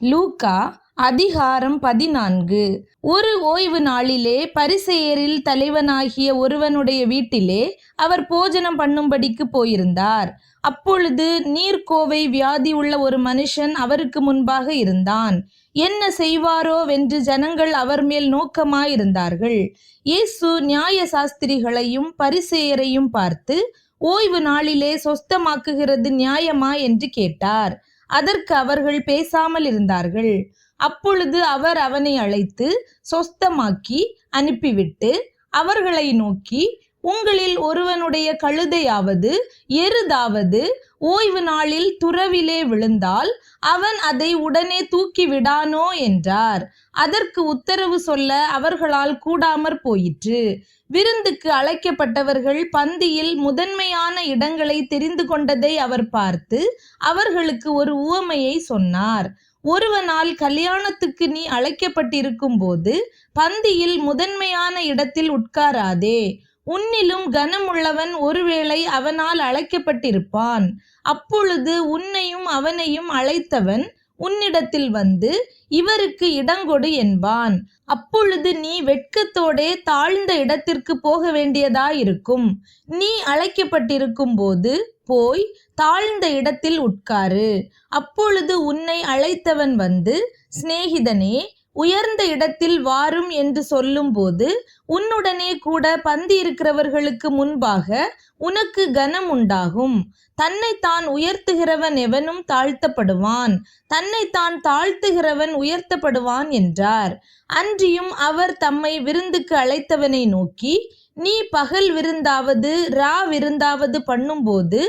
லூக்கா அதிகாரம் 14. ஒரு ஓய்வு நாளிலே பரிசேயரில் தலைவனாகிய ஒருவனுடைய வீட்டிலே அவர் போஜனம் பண்ணும்படிக்கு போயிருந்தார். அப்பொழுது நீர்க்கோவை வியாதி உள்ள ஒரு மனுஷன் அவருக்கு முன்பாக இருந்தான். என்ன செய்வாரோ வென்று ஜனங்கள் அவர் மேல் நோக்கமாயிருந்தார்கள். இயேசு நியாய சாஸ்திரிகளையும் பரிசேயரையும் பார்த்து, ஓய்வு நாளிலே சொஸ்தமாக்குகிறது நியாயமா என்று கேட்டார். அதற்கு அவர்கள் பேசாமல் இருந்தார்கள். அப்பொழுது அவர் அவனை அழைத்து சொஸ்தமாக்கி அனுப்பிவிட்டு அவர்களை நோக்கி, உங்களில் ஒருவனுடைய கழுதையாவது எருதாவது ஓய்வு நாளில் துறவிலே விழுந்தால் அவன் அதை உடனே தூக்கி விடானோ என்றார். அதற்கு உத்தரவு சொல்ல அவர்களால் கூடாமற் போயிற்று. விருந்துக்கு அழைக்கப்பட்டவர்கள் பந்தியில் முதன்மையான இடங்களை தெரிந்து கொண்டதை அவர் பார்த்து அவர்களுக்கு ஒரு உவமையை சொன்னார். ஒருவனால் கல்யாணத்துக்கு நீ அழைக்கப்பட்டிருக்கும் போது பந்தியில் முதன்மையான இடத்தில் உட்காராதே. உன்னிலும் கனமுள்ளவன் ஒருவேளை அவனால் அழைக்கப்பட்டிருப்பான். அப்பொழுது உன்னையும் அவனையும் அழைத்தவன் உன்னிடத்தில் வந்து, இவருக்கு இடங்கொடு என்பான். அப்பொழுது நீ வெட்கத்தோடே தாழ்ந்த இடத்திற்கு போக வேண்டியதாயிருக்கும். நீ அழைக்கப்பட்டிருக்கும் போது போய் தாழ்ந்த இடத்தில் உட்காரு. அப்பொழுது உன்னை அழைத்தவன் வந்து, சிநேகிதனே, உயர்ந்த இடத்தில் வாரும் என்று சொல்லும்போது உன்னுடனே கூட பந்தி இருக்கிறவர்களுக்கு முன்பாக உனக்கு கனம் உண்டாகும். தன்னைத்தான் உயர்த்துகிறவன் எவனும் தாழ்த்தப்படுவான், தன்னைத்தான் தாழ்த்துகிறவன் உயர்த்தப்படுவான் என்றார். அன்றியும் அவர் தம்மை விருந்துக்கு அழைத்தவனை நோக்கி, நீ பகல் விருந்தாவது ரா விருந்தாவது பண்ணும்போது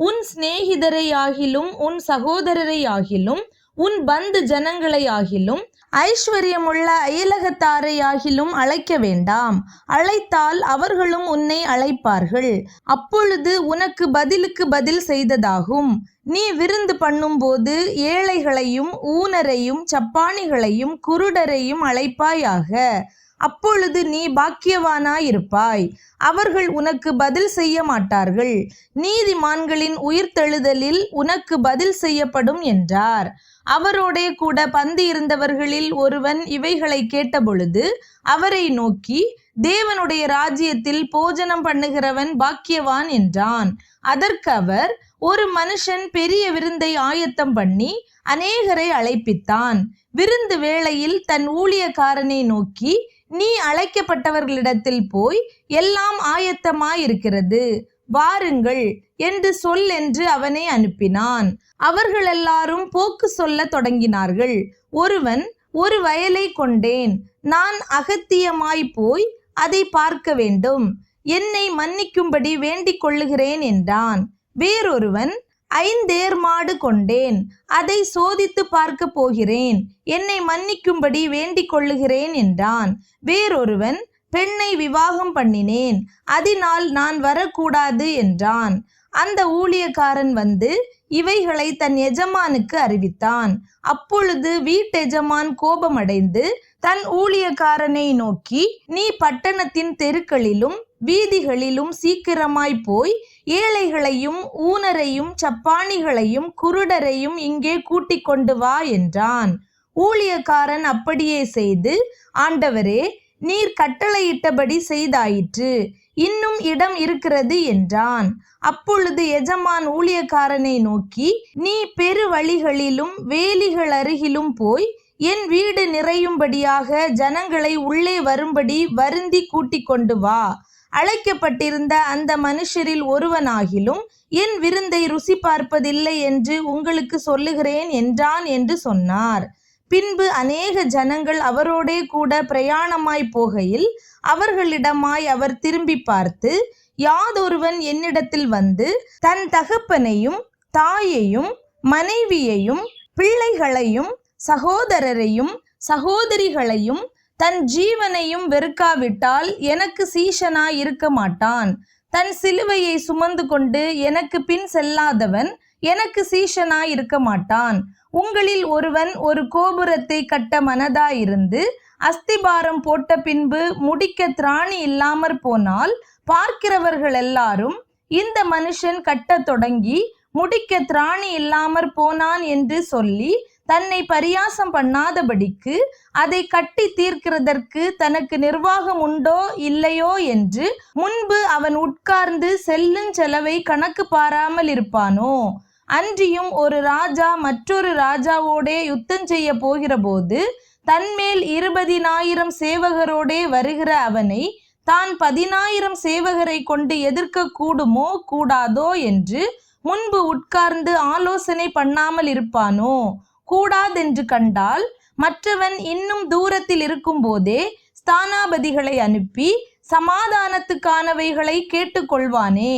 உன் சிநேகிதரை ஆகிலும் உன் சகோதரரை ஆகிலும் உன் பந்து ஜனங்களை ஆகிலும் ஐஸ்வர்யமுள்ள அயலகத்தாரை ஆகிலும் அழைக்க வேண்டாம். அழைத்தால் அவர்களும் உன்னை அழைப்பார்கள். அப்பொழுது உனக்கு பதிலுக்கு பதில் செய்ததாகும். நீ விருந்து பண்ணும்போது ஏழைகளையும் ஊனரையும் சப்பாணிகளையும் குருடரையும் அழைப்பாயாக. அப்பொழுது நீ பாக்கியவானாயிருப்பாய். அவர்கள் உனக்கு பதில் செய்ய மாட்டார்கள். நீதிமான்களின் உயிர்த்தெழுதலில் உனக்கு பதில் செய்யப்படும் என்றார். அவரோடே கூட பந்தி இருந்தவர்களில் ஒருவன் இவைகளை கேட்டபொழுது அவரை நோக்கி, தேவனுடைய ராஜ்யத்தில் போஜனம் பண்ணுகிறவன் பாக்கியவான் என்றான். அதற்கு அவர், ஒரு மனுஷன் பெரிய விருந்தை ஆயத்தம் பண்ணி அநேகரை அழைப்பித்தான். விருந்து வேளையில் தன் ஊழியக்காரனை நோக்கி, நீ அழைக்கப்பட்டவர்களிடத்தில் போய் எல்லாம் ஆயத்தமாயிருக்கிறது, வாருங்கள் என்று சொல் என்று அவனை அனுப்பினான். அவர்கள் எல்லாரும் போக்கு சொல்ல தொடங்கினார்கள். ஒருவன், ஒரு வயலை கொண்டேன், நான் அகத்தியமாய் போய் அதை பார்க்க வேண்டும், என்னை மன்னிக்கும்படி வேண்டிக் கொள்ளுகிறேன் என்றான். வேறொருவன், 5 ஏர் மாடு கொண்டேன், அதை சோதித்து பார்க்க போகிறேன், என்னை மன்னிக்கும்படி வேண்டிக் கொள்ளுகிறேன் என்றான். வேறொருவன், பெண்ணை விவாகம் பண்ணினேன், அதனால் நான் வரக்கூடாது என்றான். அந்த ஊழியக்காரன் வந்து இவைகளை தன் எஜமானுக்கு அறிவித்தான். அப்பொழுது வீட்டெஜமான் கோபமடைந்து தன் ஊழியக்காரனை நோக்கி, நீ பட்டணத்தின் தெருக்களிலும் வீதிகளிலும் சீக்கிரமாய் போய் ஏழைகளையும் ஊனரையும் சப்பாணிகளையும் குருடரையும் இங்கே கூட்டிக் கொண்டு வா என்றான். ஊழியக்காரன் அப்படியே செய்து, ஆண்டவரே, நீர் கட்டளையிட்டபடி செய்தாயிற்று, இன்னும் இடம் இருக்கிறது என்றான். அப்பொழுது எஜமான் ஊழியக்காரனை நோக்கி, நீ பெரு வழிகளிலும் வேலிகள் அருகிலும் போய் என் வீடு நிறையும்படியாக ஜனங்களை உள்ளே வரும்படி வருந்தி கூட்டிக் கொண்டு வா. அழைக்கப்பட்டிருந்த அந்த மனுஷரில் ஒருவனாகிலும் என் விருந்தை ருசி பார்ப்பதில்லை என்று உங்களுக்கு சொல்லுகிறேன் என்றான் என்று சொன்னார். பின்பு அநேக ஜனங்கள் அவரோடே கூட பிரயாணமாய் போகையில் அவர்களிடமாய் அவர் திரும்பி பார்த்து, யாதொருவன் என்னிடத்தில் வந்து தன் தகப்பனையும் தாயையும் மனைவியையும் பிள்ளைகளையும் சகோதரரையும் சகோதரிகளையும் தன் ஜீவனையும் வெறுக்காவிட்டால் எனக்கு சீஷனாய் இருக்க மாட்டான். தன் சிலுவையை சுமந்து கொண்டு எனக்கு பின் செல்லாதவன் எனக்கு சீஷனாய் இருக்க மாட்டான். உங்களில் ஒருவன் ஒரு கோபுரத்தை கட்ட மனதாயிருந்து அஸ்திபாரம் போட்ட பின்பு முடிக்க திராணி இல்லாமற் போனால் பார்க்கிறவர்கள் எல்லாரும், இந்த மனுஷன் கட்டத் தொடங்கி முடிக்க திராணி இல்லாமற் போனான் என்று சொல்லி தன்னை பரியாசம் பண்ணாதபடிக்கு அதை கட்டி தீர்க்கிறதற்கு தனக்கு நிர்வாகம் உண்டோ இல்லையோ என்று முன்பு அவன் உட்கார்ந்து செல்லும் செலவை கணக்கு பாராமல் இருப்பானோ? அன்றியும் ஒரு ராஜா மற்றொரு ராஜாவோடே யுத்தம் செய்ய போகிற போது தன்மேல் 20,000 சேவகரோடே வருகிற அவனை தான் 10,000 சேவகரை கொண்டு எதிர்க்க கூடுமோ கூடாதோ என்று முன்பு உட்கார்ந்து ஆலோசனை பண்ணாமல் இருப்பானோ? கூடாதென்று கண்டால் மற்றவன் இன்னும் தூரத்தில் இருக்கும் போதே ஸ்தானாபதிகளை அனுப்பி சமாதானத்துக்கானவைகளை கேட்டுக்கொள்வானே.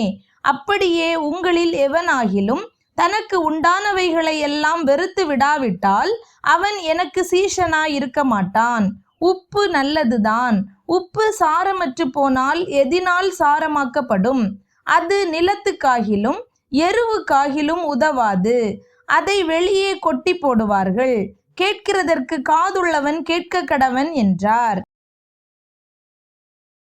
அப்படியே உங்களில் எவனாகிலும் தனக்கு உண்டானவைகளை எல்லாம் வெறுத்து விடாவிட்டால் அவன் எனக்கு சீஷனாய் இருக்க மாட்டான். உப்பு நல்லதுதான். உப்பு சாரமற்று போனால் எதினால் சாரமாக்கப்படும்? அது நிலத்துக்காகிலும் எருவுக்காகிலும் உதவாது. அதை வெளியே கொட்டி போடுவார்கள். கேட்கிறதற்கு காதுள்ளவன் கேட்க கடவன் என்றார்.